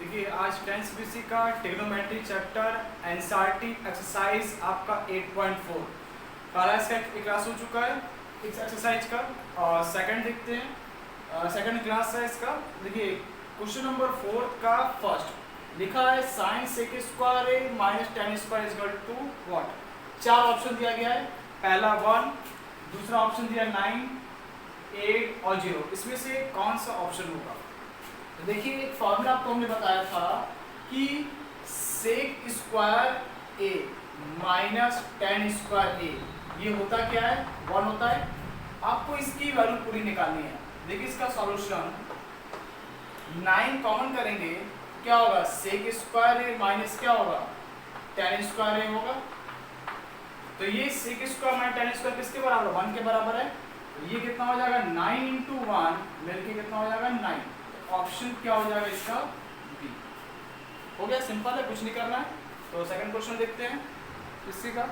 देखिए आज 10th BC का ट्रिग्नोमेट्री चैप्टर एनसीईआरटी एक्सरसाइज आपका 8.4 पहला इसका एक क्लास हो चुका है इस एक्सरसाइज का। और सेकंड देखते हैं, सेकंड क्लास है इसका। देखिए क्वेश्चन नंबर 4 का फर्स्ट लिखा है sine sec square A minus tan square is equal to what. चार ऑप्शन दिया गया है, पहला 1, दूसरा ऑप्शन दिया 9, 8 और 0। इसमें से कौन सा ऑप्शन होगा? तो देखिए एक फॉर्मूला आपको हमने बताया था कि सेक square A minus tan square ए ये होता क्या है? 1 होता है। आपको इसकी वैल्यू पूरी निकालनी है। देखिए इसका सॉल्यूशन 9 कॉमन करेंगे, क्या होगा? सेक स्क्वायर ए माइनस क्या होगा? टेन स्क्वायर ए होगा। तो ये sec square minus tan square किसके बराबर? 1 के बराबर है। तो ये कितना हो जाएगा? 9 इंटू 1 मिलकर कितना हो जाएगा? 9। ऑप्शन क्या हो जाएगा इसका? बी। हो गया, सिंपल है, कुछ नहीं करना है। तो सेकंड क्वेश्चन देखते हैं किसी का।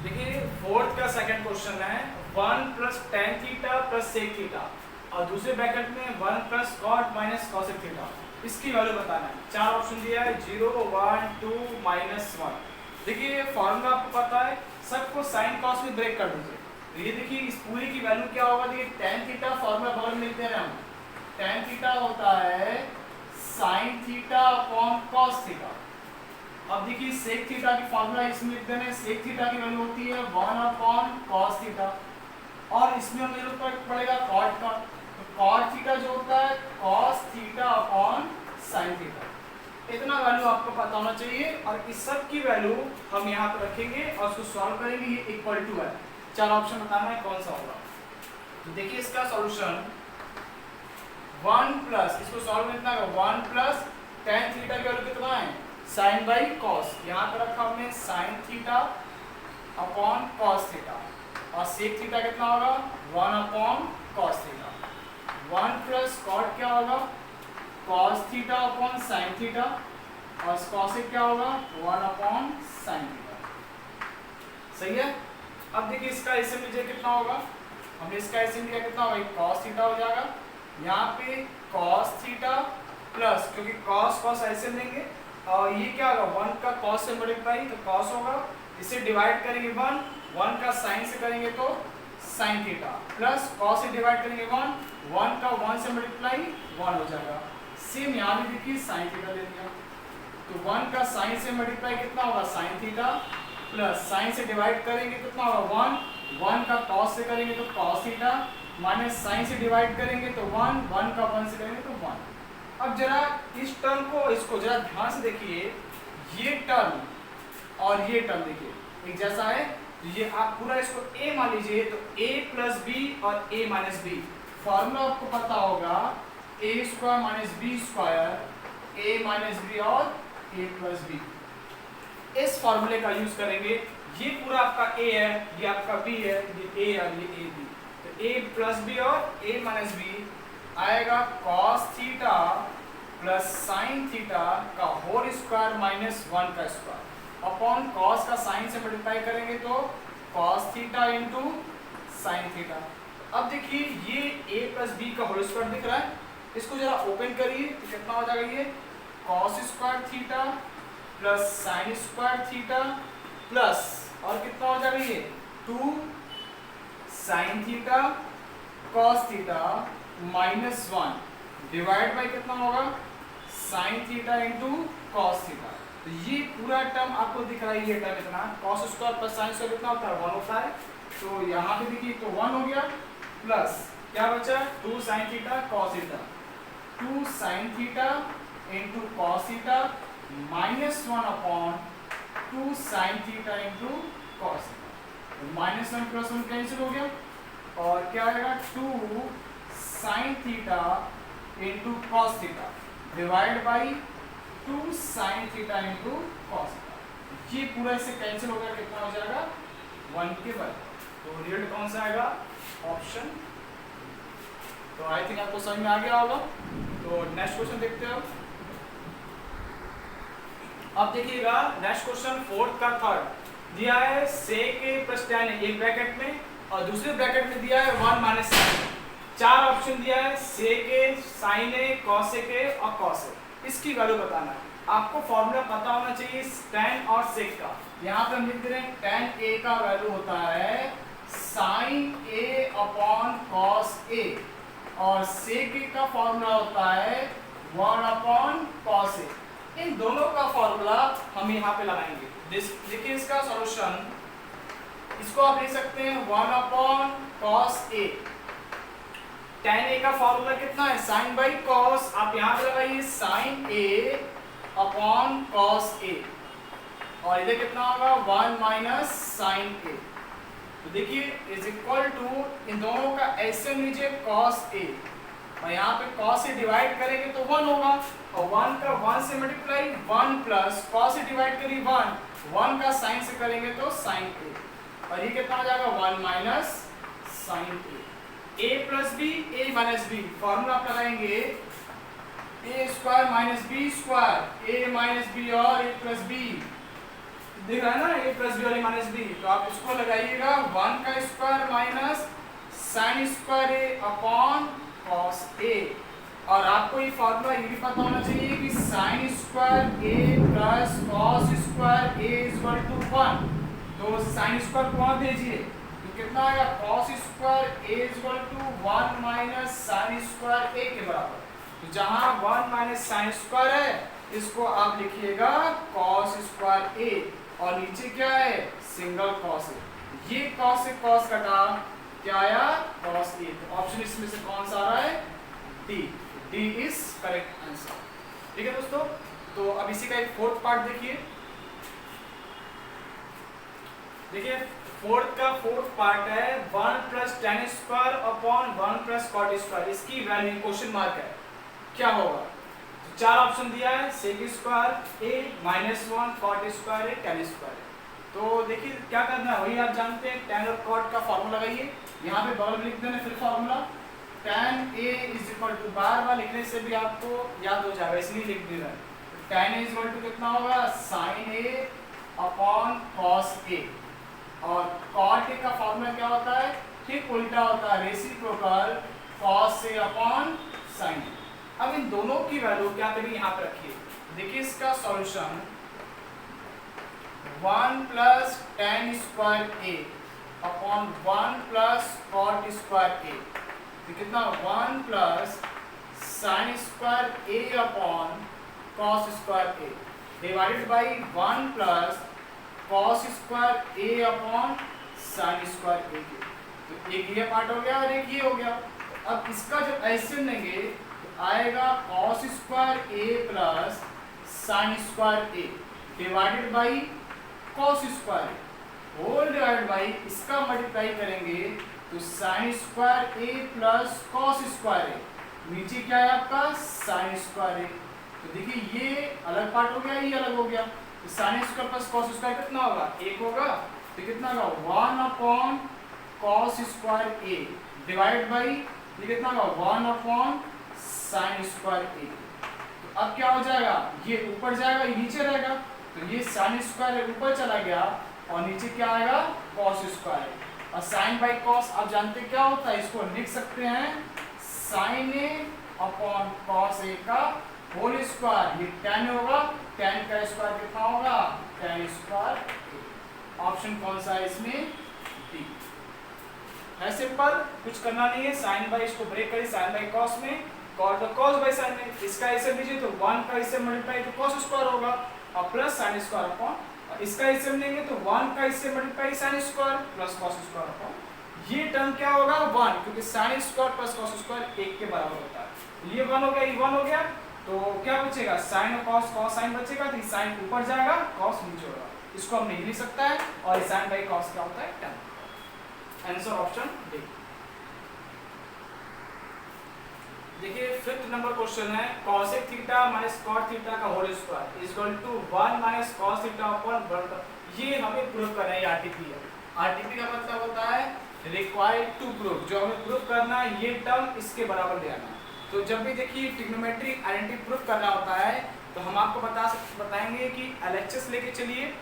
देखिए फोर्थ का सेकंड क्वेश्चन है 1 plus tan theta plus sec theta और दूसरे ब्रैकेट में 1 plus cot minus cosec theta. इसकी वैल्यू बताना है। चार ऑप्शन दिया है 0, 1, 2, -1। देखिए फॉर्मूला आपको पता है, सबको साइन कॉस में ब्रेक कर दीजिए। तो ये देखिए इस पूरी की वैल्यू क्या होगा? देखिए टेन थीटा फॉर्मूला बगल में लिखते हैं हम। टेन थीटा होता है sign theta upon cos theta. अब देखिए सेक थीटा की फॉर्मूला इसमें लिख देना। सेक थीटा की वैल्यू होती है 1 अपॉन कॉस थीटा और इसमें हमें जरूरत पड़ेगा कॉट का। तो कॉट थीटा जो होता है cos theta upon sine theta. इतना वैल्यू आपको पता होना चाहिए और इस सब की वैल्यू हम यहाँ पर रखेंगे और उसको सॉल्व करेंगे। ये इक्वल टू है। चार ऑप्शन बताना है कौन सा होगा। तो देखिए इसका सॉल्यूशन 1 प्लस, इसको सॉल्व कितना है? 1 प्लस टेन थीटा की वैल्यू कितना है? Sine by cos. यहाँ पर रखा हमने sine theta upon cos theta और सेक थीटा कितना होगा? 1 upon cos theta. 1 plus cot क्या होगा? Cos theta upon sine theta और कॉसेक क्या होगा? 1 अपॉन साइन थीटा। सही है। अब देखिए इसका एसएम लीजिए कितना होगा? हमने इसका एसएम लिया कितना होगा? कॉस थीटा हो जाएगा। यहाँ पे कॉस थीटा प्लस, क्योंकि कॉस कॉस ऐसे लेंगे और ये क्या होगा? 1 का कॉस से मल्टीप्लाई तो कॉस होगा, इसे डिवाइड करेंगे 1 का साइन से करेंगे तो साइन थीटा प्लस कॉस से डिवाइड करेंगे 1 का 1 से मल्टीप्लाई 1 हो जाएगा। सेम यहाँ भी देखिए साइन थीटा ले लिया तो 1 का साइन से मल्टीप्लाई कितना होगा? साइन थीटा प्लस साइन से डिवाइड करेंगे कितना होगा? 1 का कॉस से करेंगे तो कॉस थीटा माइनस साइन से डिवाइड करेंगे तो 1 का 1 से करेंगे तो 1। अब जरा इस टर्म को, इसको जरा ध्यान से देखिए। ये टर्म और ये टर्म देखिए एक जैसा है। तो ये आप पूरा इसको a मान लीजिए तो a प्लस बी और a माइनस बी। फॉर्मूला आपको पता होगा a square minus B square, a minus B और a प्लस बी। इस फॉर्मूले का यूज करेंगे। ये पूरा आपका a है, ये आपका b है, ये a और ये a b। तो a प्लस बी और a माइनस बी आएगा cos theta plus sine theta का होल स्क्वायर माइनस 1 का स्क्वायर अपॉन cos का साइन से मल्टीप्लाई करेंगे तो cos theta into sine theta. अब देखिए ये a प्लस बी का होल स्क्वायर दिख रहा है, इसको जरा ओपन करिए तो कितना हो जाएगा? ये cos square theta plus sine square theta plus और कितना हो जाएगा? ये 2 sine theta cos theta minus 1 divide by कितना होगा? Sine theta into cos theta. तो ये पूरा टर्म आपको दिख रहा है। ये टर्म इतना cos square plus sine square कितना होता है? 1 होता है। तो यहाँ पे देखिए तो 1 हो गया प्लस क्या बचा? 2 sine theta cos theta, 2 sine theta into cos theta minus 1 upon 2 sine theta into cos theta. -1 plus 1 cancel हो गया और क्या आएगा? 2 sine theta into cos theta divide by 2 sine theta into cos theta. ये पूरा इससे कैंसिल हो गया, कितना हो जाएगा? 1 के बराबर। तो रिजल्ट कौन सा आएगा? ऑप्शन। तो आई थिंक आपको समझ में आ गया होगा। तो नेक्स्ट क्वेश्चन देखते हैं। अब देखिएगा नेक्स्ट क्वेश्चन फोर्थ का थर्ड दिया है सेक ए प्लस टेन एक ब्रैकेट में और दूसरे ब्रैकेट में दिया है 1 माइनस साइन। चार ऑप्शन दिया है, सेक ए, साइन ए, कॉसेक ए और कॉस ए। इसकी वैल्यू बताना है आपको। फॉर्मूला पता होना चाहिए tan और सेक का। यहाँ पे हम लिख दे रहे हैं tan ए का वैल्यू होता है साइन ए अपॉन कॉस ए और सेक ए का फॉर्मूला होता है 1 अपॉन कॉस ए। इन दोनों का फॉर्मूला हम यहाँ पे लगाएंगे। देखिए इसका सॉल्यूशन, इसको आप लिख सकते हैं 1 अपॉन कॉस ए। tan ए का फॉर्मूला कितना है, साइन बाई कॉस। आप यहाँ पे लगाइए साइन ए अपॉन कॉस ए और इधर कितना होगा 1 माइनस साइन ए। तो देखिए इज इक्वल टू, इन दोनों का एलसीएम लीजिए कॉस ए और यहाँ पे कॉस से डिवाइड करेंगे तो 1 होगा और 1 का 1 से मल्टीप्लाई 1 प्लस कॉस से डिवाइड करिए 1 का साइन से करेंगे तो साइन ए और ये कितना हो जाएगा 1 माइनस साइन ए प्लस बी ए माइनस बी। फॉर्मूला आप लगाएंगे ए square minus B square, A minus B और ए प्लस बी दिख रहा है ना, ए प्लस बी और ए माइनस बी। तो आप इसको लगाइएगा 1 का स्क्वायर माइनस साइन स्क्वायर ए अपॉन कॉस ए और आपको ये फॉर्मूला ये भी पता होना चाहिए कि sine square A plus cos square A is equal to 1। तो साइन स्क्वायर को वहां भेजिए तो कितना आएगा cos square A is equal to 1 minus sine square A के बराबर। तो जहां 1 माइनस साइन स्क्वायर है इसको आप लिखिएगा कॉस स्क्वायर ए और नीचे क्या है सिंगल कॉस ए। ये कॉस से कॉस कटा, क्या आया कॉस ए। तो ऑप्शन इसमें से कौन सा आ रहा है, डी इज करेक्ट आंसर। ठीक है दोस्तों, तो अब इसी का एक फोर्थ पार्ट देखिए। देखिए फोर्थ पार्ट है 1 plus tan square upon 1 plus cot square. इसकी वैल्यू क्वेश्चन मार्क है, क्या होगा। तो चार ऑप्शन दिया है, sec square A, -1, cot square A, tan square. तो देखिए क्या करना है, वही आप जानते हैं tan और cot का फॉर्मूला लगाइए। यहाँ पे बगल में लिख देना फिर formula tan a is equal to, बार बार लिखने से भी आपको याद हो जाएगा इसलिए लिख देना है। tan a is equal to कितना होगा sin a upon cos a और cot a का फॉर्मूला क्या होता है, ठीक उल्टा होता है, reciprocal cos a upon sin a। अब इन दोनों की वैल्यू क्या करिए यहाँ पे रखिए। देखिए इसका solution 1 plus tan square a upon 1 plus cot square a, तो कितना 1 plus sine square a upon cos square a divided by 1 plus cos square a upon sine square a के। तो एक ये पार्ट हो गया और एक ये हो गया। अब इसका जब एलसीएम लेंगे तो आएगा cos square a plus sine square a divided by cos square a whole divided by इसका मल्टीप्लाई करेंगे तो sine square a plus cos square a, नीचे क्या है आपका साइन स्क्वायर a। तो देखिए ये अलग पार्ट हो गया, ये अलग हो गया। तो sine square plus cos square कितना होगा, 1 होगा। तो कितना होगा 1 upon cos square a divide by ये कितना होगा 1 अपॉन साइन स्क्वायर a। तो अब क्या हो जाएगा, ये ऊपर जाएगा ये नीचे रहेगा। तो ये साइन स्क्वायर ऊपर चला गया और नीचे क्या आएगा cos स्क्वायर। और साइन बाई cos आप जानते क्या होता है, इसको लिख सकते हैं sine a upon cos a का होल स्क्वायर। ये tan होगा, tan का स्क्वायर कितना होगा tan स्क्वायर a। ऑप्शन कौन सा है इसमें, डी है। सिंपल, कुछ करना नहीं है। साइन बाई इसको ब्रेक करिए साइन बाई cos में, cos बाई साइन में इसका ऐसे लीजिए तो 1 का इससे मल्टीप्लाई तो cos स्क्वायर होगा और प्लस साइन स्क्वायर अपॉन इसका इससे लेंगे तो 1 का इससे multiply sine square plus cos square upon ये टर्म क्या होगा 1, क्योंकि sine square plus cos square 1 के बराबर होता है। ये 1 हो गया, ये 1 हो गया। तो क्या बचेगा साइन और cos साइन बचेगा, तो साइन ऊपर जाएगा cos नीचे होगा। इसको हम नहीं लिख सकता है और साइन बाई cos क्या होता है tan। Answer option D. देखिए फिफ्थ नंबर क्वेश्चन है cosec theta minus cot theta का whole square is equal to 1 minus cos theta upon 1। ये हमें प्रूव करना है, आरटीपी है। आरटीपी का मतलब होता है रिक्वायर्ड टू प्रूव, जो हमें प्रूव करना है ये टर्म इसके बराबर ले आना। तो जब भी देखिए ट्रिग्नोमेट्री आइडेंटिटी प्रूफ करना होता है तो हम आपको बताएंगे कि LHS लेके चलिए,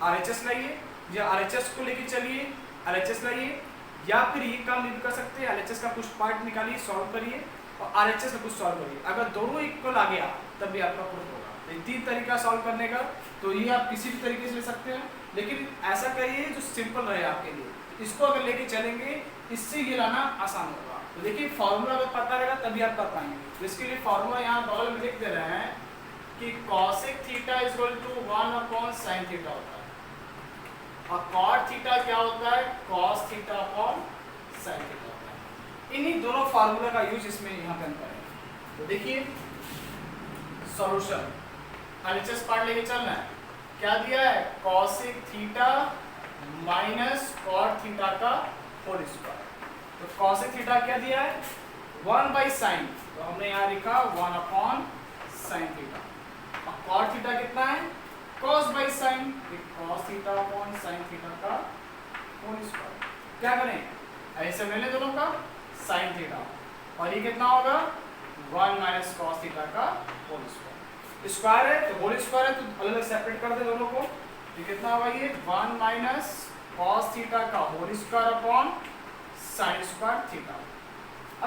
RHS लाइए, या RHS को लेके चलिए LHS लाइए, या फिर ये काम नहीं भी कर सकते, एलएचएस का कुछ पार्ट निकालिए, सॉल्व करिए और आरएचएस का कुछ सॉल्व करिए। अगर दोनों इक्वल आ गया तब भी आपका प्रूफ होगा। तो 3 तरीका सॉल्व करने का, तो ये आप किसी भी तरीके से ले सकते हैं, लेकिन ऐसा करिए जो सिंपल रहे आपके लिए। इसको अगर लेके चलेंगे इससे ये लाना आसान होगा। तो देखिए फॉर्मूला अगर पता रहेगा तभी आप कर पाएंगे। तो इसके लिए फॉर्मूला यहाँ बगल में लिख दे रहे हैं कि cosec theta is equal to 1/sin theta होता है, और cot थीटा क्या होता है, cos theta upon sin theta होता है। इन्हीं दोनों फार्मूला का यूज इसमें यहाँ पे हम करेंगे। तो देखिए सॉल्यूशन, एलएचएस पार्ट लेके चलना है। क्या दिया है, cosec theta minus cot theta का होल स्क्वायर। तो cosec थीटा क्या दिया है, 1/sin, तो हमने यहाँ लिखा 1/sin थीटा। और cot थीटा कितना है, cos/sin, cos theta upon sin theta का होल स्क्वायर। क्या करें, ऐसे ले लें दोनों का sin थीटा, और ये कितना होगा 1 माइनस cos थीटा का होल स्क्वायर। स्क्वायर है तो होल स्क्वायर है, तो अलग अलग सेपरेट कर दे दोनों को। ये कितना होगा, ये 1 माइनस cos थीटा का whole square upon sin square theta.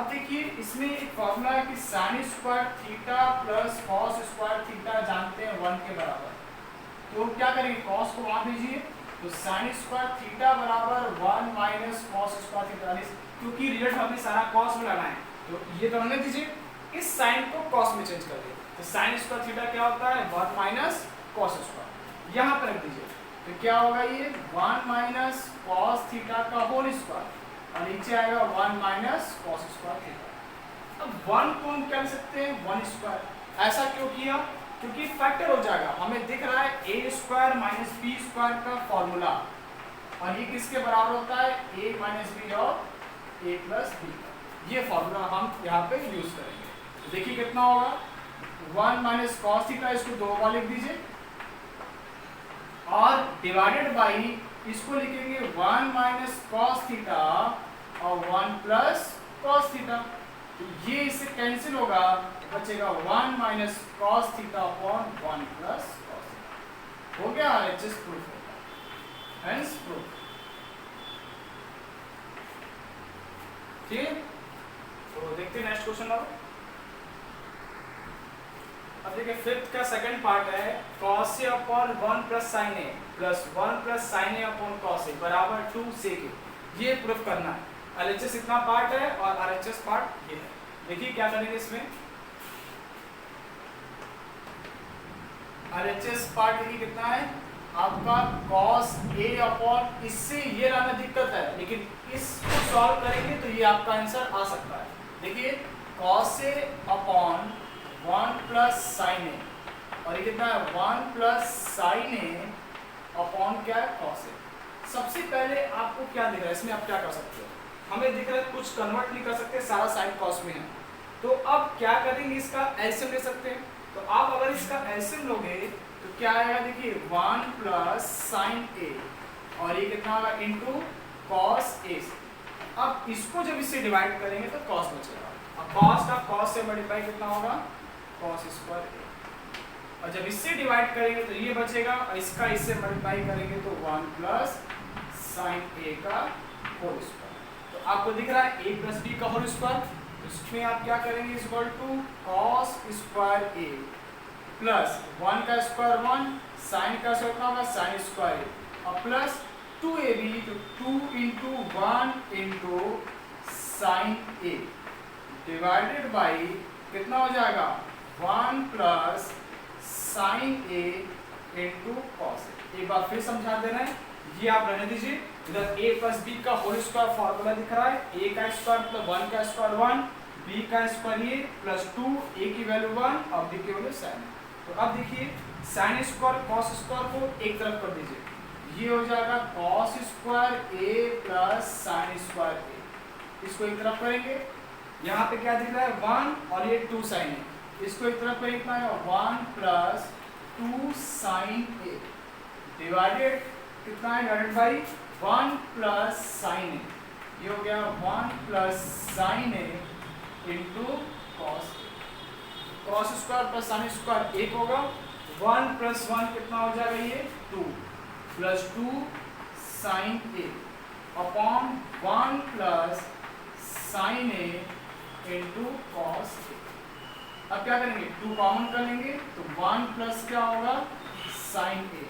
अब देखिए इसमें एक फॉर्मूला है कि sin square theta plus cos square theta जानते हैं 1 के बराबर। तो क्या करेंगे, cos को वहां भेजिए, तो sin स्क्वायर थीटा बराबर 1 माइनस cos स्क्वायर थीटा। क्योंकि रिजल्ट हमें सारा cos में लाना है, तो ये तो रहने दीजिए, इस sin को cos में चेंज कर दिए। तो sin स्क्वायर थीटा क्या होता है, 1 माइनस cos स्क्वायर, यहाँ पर रख दीजिए। तो क्या होगा, ये 1 माइनस cos थीटा का होल स्क्वायर, और नीचे आएगा 1 माइनस cos स्क्वायर थीटा। अब 1 को हम क्या लिख सकते हैं, 1 स्क्वायर। ऐसा क्यों किया, क्योंकि फैक्टर हो जाएगा। हमें दिख रहा है a square minus b square का फॉर्मूला, और ये किसके बराबर होता है, a माइनस b और a प्लस b। ये फॉर्मूला हम यहाँ पे यूज करेंगे। तो देखिए कितना होगा, 1 माइनस cos थीटा, इसको 2 बार लिख दीजिए, और डिवाइडेड बाई इसको लिखेंगे 1 माइनस cos थीटा और 1 प्लस cos थीटा। तो ये इससे कैंसिल होगा, बचेगा 1 minus cos theta upon 1 plus cos theta. हो गया, एलएचएस प्रूफ होगा, हेंस प्रूफ। ठीक, तो देखते हैं नेक्स्ट क्वेश्चन। अब देखिए फिफ्थ का सेकंड पार्ट है, cos a upon 1 plus sin a plus 1 plus sin a upon cos a बराबर 2 sec a। ये प्रूफ करना है। एलएचएस इतना पार्ट है और आरएचएस पार्ट ये है। देखिए क्या करेंगे इसमें, एलएचएस पार्ट देखिए कितना है आपका, cos a अपॉन, इससे ये लाना दिक्कत है, लेकिन इसको सॉल्व करेंगे तो ये आपका आंसर आ सकता है। देखिए cos a upon 1 plus sin a, और ये कितना है 1 प्लस sin a अपॉन क्या है, cos a। सबसे पहले आपको क्या दिख रहा है इसमें, आप क्या कर सकते हो, हमें दिख रहा है कुछ कन्वर्ट नहीं कर सकते, सारा साइन cos में है। तो अब क्या करेंगे, इसका एलसीएम ले सकते हैं। तो आप अगर इसका एलसीएम लोगे तो क्या आएगा, देखिए 1 प्लस sin a, और ये कितना होगा इनटू cos a। अब इसको जब इससे डिवाइड करेंगे तो cos बचेगा, अब cos का cos से मल्टीप्लाई कितना होगा, cos स्क्वायर a। और जब इससे डिवाइड करेंगे तो ये बचेगा, और इसका इससे मल्टीप्लाई करेंगे तो 1 प्लस sin a का होल स्क्वायर। तो आपको दिख रहा है a प्लस b का होल स्क्वायर, इसमें आप क्या करेंगे, equal to cos square a plus 1 का स्क्वायर 1, sin का स्क्वायर कितना होगा, sin स्क्वायर a, और प्लस 2ab, तो 2 into 1 into sin a divided by कितना हो जाएगा, 1 plus sin a into cos a। एक बार फिर समझा दे रहे हैं, ये आप रहने दीजिए। इधर a प्लस b का होल स्क्वायर फॉर्मूला दिख रहा है, a का स्क्वायर प्लस 1 का स्क्वायर 1, b का स्क्वायर ये प्लस 2, a की वैल्यू 1 और b की वैल्यू sin। तो अब देखिए sin स्क्वायर cos स्क्वायर को एक तरफ कर दीजिए, ये हो जाएगा cos square a plus sin square a। इसको एक तरफ करेंगे, यहाँ पे क्या दिख रहा है 1 और ये 2 sin a। इसको एक तरफ करेंगे कितना है 1 प्लस 2 sin a डिवाइडेड कितना है, divided by 1 plus sin a। ये हो गया 1 plus sin a into cos a। cos square plus sin square 1 होगा, 1 प्लस 1 कितना हो जाएगा, ये 2 plus 2 sin a upon 1 plus sine A into cos A. अब क्या करेंगे, 2 कॉमन कर लेंगे तो 1 प्लस क्या होगा sine A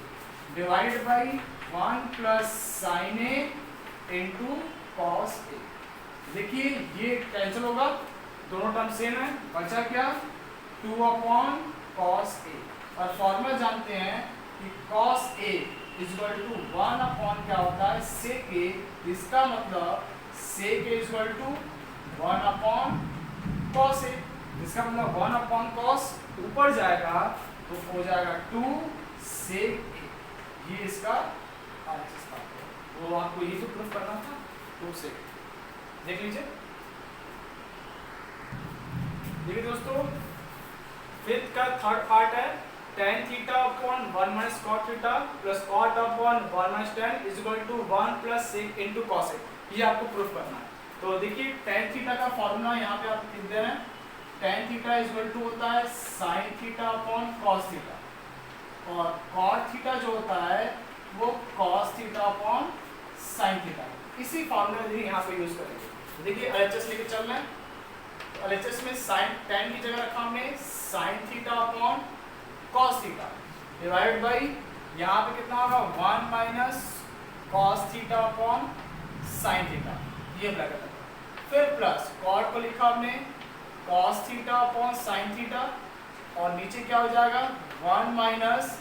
divided by 1 plus sine A into cos A. देखिए ये कैंसिल होगा, दोनों टर्म सेम है, बचा क्या 2 अपॉन कॉस ए। और फॉर्मूला जानते हैं कि cos A equal to 1 upon क्या होता है सेक ए। इसका मतलब sec A equal to 1 upon cos A. इसका मतलब 1 अपॉन कॉस ऊपर जाएगा तो हो जाएगा 2 सेक ए। ये इसका RHS का वो आपको ये तो प्रूफ करना था 2 सेक। देख लीजिए, देखिए दोस्तों, फिफ्थ का थर्ड पार्ट है tan theta upon 1 minus cot theta plus cot upon 1 minus tan is equal to 1 plus sec into cos A. ये आपको प्रूफ करना है। तो देखिए tan थीटा का फॉर्मूला यहाँ पे आप लिख दे रहे हैं, tan theta is equal to होता है sin theta upon cos theta और cot थीटा जो होता है वो cos theta upon sin theta. इसी फॉर्मूला देखिए यहाँ पे यूज करेंगे। देखिए LHS लेके चल रहे हैं, तो LHS में sin tan की जगह रखा हमने sin theta upon cos theta divide by यहाँ पे कितना होगा 1 minus cos theta upon sin theta, ये ब्रैकेट है। फिर प्लस cot को लिखा हमने cos theta upon sin theta और नीचे क्या हो जाएगा 1 minus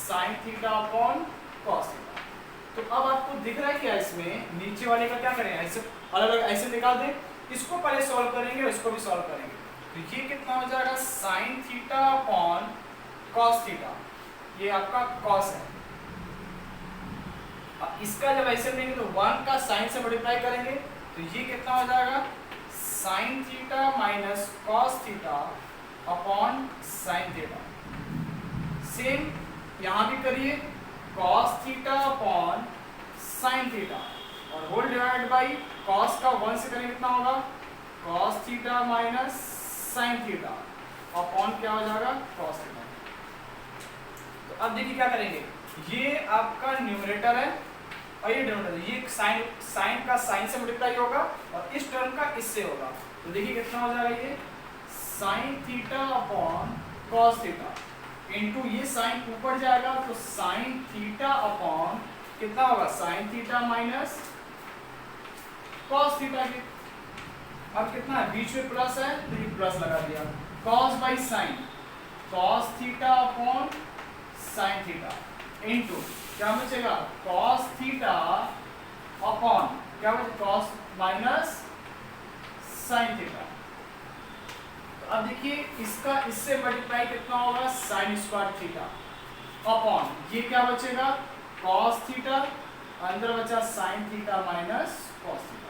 sin theta upon cos theta. तो अब आपको दिख रहा है क्या इसमें नीचे वाले का क्या करें, ऐसे अलग अलग ऐसे निकाल दें, इसको पहले सॉल्व करेंगे और इसको भी सॉल्व करेंगे। तो ये कितना हो जाएगा sin theta upon cos theta, ये आपका cos है। अब इसका जब ऐसे लेंगे तो 1 का sin से मल्टीप्लाई करेंगे तो ये कितना हो जाएगा sin theta minus cos theta upon sin theta. Same यहाँ भी करिए cos theta upon sin theta और होल डिवाइड बाई cos का 1 से करेंगे कितना होगा cos theta minus sin theta upon क्या हो जाएगा cos थीटा। तो अब देखिए क्या करेंगे, ये आपका न्यूमरेटर है और ये डिनोमिनेटर, ये साइन का साइन से मल्टीप्लाई होगा और इस टर्म का इससे होगा। तो देखिए कितना हो जाएगा ये sin theta upon cos theta into ये साइन ऊपर जाएगा तो sin थीटा अपॉन कितना होगा sin theta minus cos theta के। अब कितना है बीच में प्लस है तो ये प्लस लगा दिया, cos by sine cos theta upon sin theta into क्या बचेगा cos थीटा अपॉन क्या बचेगा cos माइनस sin थीटा। तो अब देखिए इसका इससे मल्टीप्लाई कितना होगा sin स्क्वायर थीटा अपॉन ये क्या बचेगा cos थीटा, अंदर बचा sin theta minus cos theta.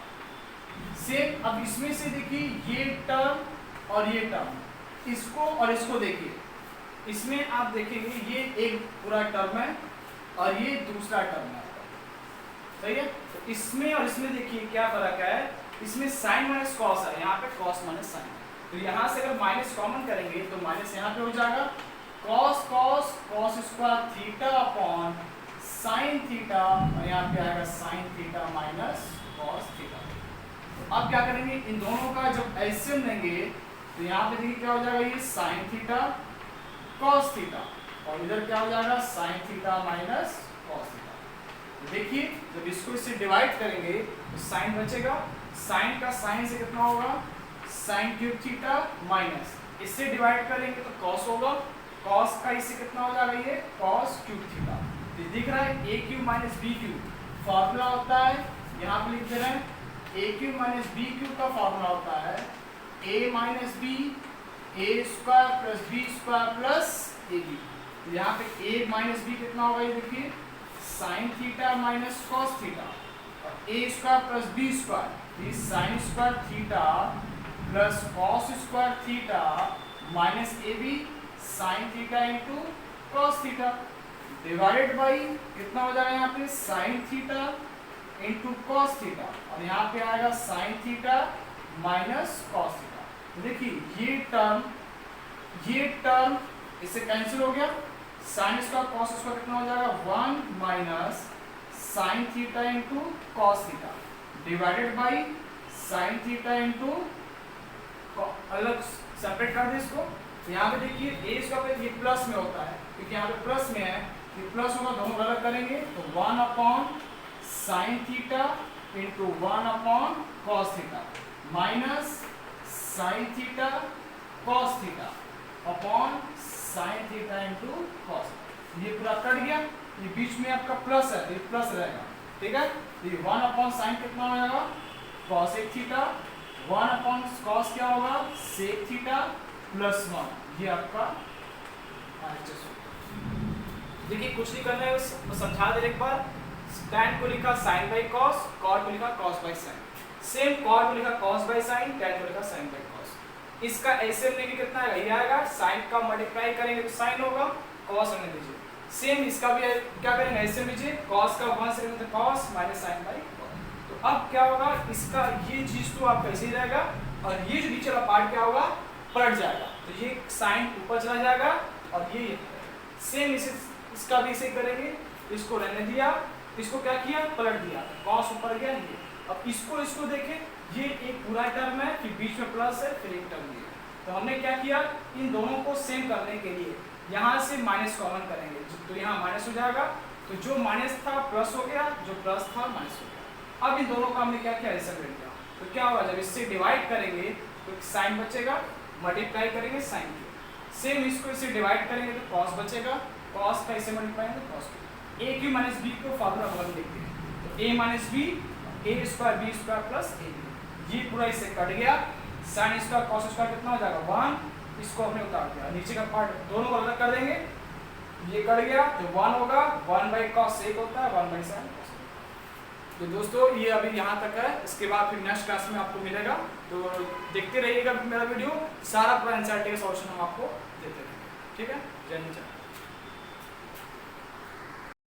Same अब इसमें से देखिए ये टर्म और ये टर्म, इसको और इसको देखिए, इसमें आप देखेंगे ये एक पूरा टर्म है और ये दूसरा टर्म है, सही है। तो इसमें और इसमें देखिए क्या फर्क है, इसमें साइन माइनस कॉस है, यहाँ पे कॉस माइनस साइन। तो यहाँ से अगर माइनस कॉमन करेंगे तो माइनस यहाँ पे हो जाएगा cos cos cos square theta upon sine theta और यहाँ पे आएगा sign theta minus cos theta. तो अब क्या करेंगे, इन दोनों का जब एलसीएम लेंगे तो यहाँ पे देखिए क्या हो जाएगा ये साइन थीटा कॉस थीटा और इधर क्या हो जाएगा sign theta minus cos theta. देखिए जब इसको इससे डिवाइड करेंगे तो साइन बचेगा, साइन का साइन से कितना होगा साइन क्यूब थीटा माइनस इससे डिवाइड करेंगे तो कॉस होगा, कॉस का इससे कितना हो जाएगा ये कॉस क्यूब थीटा। तो दिख रहा है A cube minus B cube formula होता है, यहाँ पे लिख दे रहे हैं A cube minus B cube का फॉर्मूला होता है A minus B A square plus B square plus A B. यहाँ पे ए माइनस बी कितना होगा ये देखिए sine theta minus cos theta और A square plus B square sine square theta plus cos square theta minus A B sine theta into cos theta divided by कितना हो जाएगा यहाँ पे sine theta into cos theta और यहाँ पे आएगा sign theta minus cos theta. देखिए ये टर्म इससे कैंसिल हो गया, साइन स्क्वायर कॉस स्क्वायर कितना हो जाएगा 1 minus sine theta into cos theta divided by sine theta into, अलग सेपरेट कर दे इसको। तो यहाँ पे देखिए ए स्क्वायर ये प्लस में होता है क्योंकि यहाँ पे प्लस में है, ये प्लस होगा, दोनों अलग करेंगे तो 1 upon sine theta into 1 upon cos theta minus sine theta cos theta upon sine theta into cos. ये पूरा कट गया, ये बीच में आपका प्लस है तो ये प्लस रहेगा, ठीक है। तो ये 1 अपॉन साइन कितना हो जाएगा कॉस एक थीटा, 1 अपॉन कॉस क्या होगा सेक थीटा प्लस 1, ये आपका RHS होगा। देखिए कुछ नहीं करना है, समझा दे एक बार। tan को लिखा sin बाई cos, cot को लिखा cos by sin, same cot को लिखा cos बाई sin, tan को लिखा sin बाई cos। इसका ऐसे में भी कितना आएगा, ये आएगा, sin का मल्टीप्लाई करेंगे तो sin होगा, cos होने दीजिए। सेम इसका भी क्या करेंगे ऐसे में लीजिए, cos का 1 से तो cos minus sin by cos। तो अब क्या होगा, इसका ये चीज तो आपका ऐसे ही रहेगा और ये जो नीचे वाला पार्ट क्या होगा पलट जाएगा, तो ये sin ऊपर चला जाएगा और ये सेम इसे इसका भी इसे करेंगे, इसको रहने दिया, इसको क्या किया पलट दिया, cos ऊपर गया ये। अब इसको देखें, ये एक पूरा टर्म है फिर बीच में प्लस है फिर एक टर्म दिया, तो हमने क्या किया इन दोनों को सेम करने के लिए यहाँ से माइनस कॉमन करेंगे, तो यहाँ माइनस हो जाएगा, तो जो माइनस था प्लस हो गया, जो प्लस था माइनस हो गया। अब इन दोनों का हमने क्या किया सेपरेट किया, तो क्या होगा जब इससे डिवाइड करेंगे तो साइन बचेगा, मल्टीप्लाई करेंगे साइन के, सेम इसको इससे डिवाइड करेंगे तो कॉस बचेगा, कॉस का इसे मल्टीप्लाई करेंगे कॉस को। ए क्यू माइनस बी को फार्मूला बदल देखते हैं, तो A minus B A square B square plus A B, ये पूरा इससे कट गया, साइन स्क्वायर कॉस स्क्वायर कितना हो जाएगा 1, इसको हमने उतार दिया, नीचे का पार्ट दोनों को अलग कर देंगे, ये कट गया तो 1 होगा, 1 बाई कॉस एक होता है 1 बाई साइन कॉस। तो दोस्तों ये अभी यहाँ तक है, इसके बाद फिर नेक्स्ट क्लास में आपको मिलेगा, तो देखते रहिएगा मेरा वीडियो, सारा पूरा एनसीईआरटी का सॉल्यूशन हम आपको देते रहेंगे, ठीक है। जय हिंद।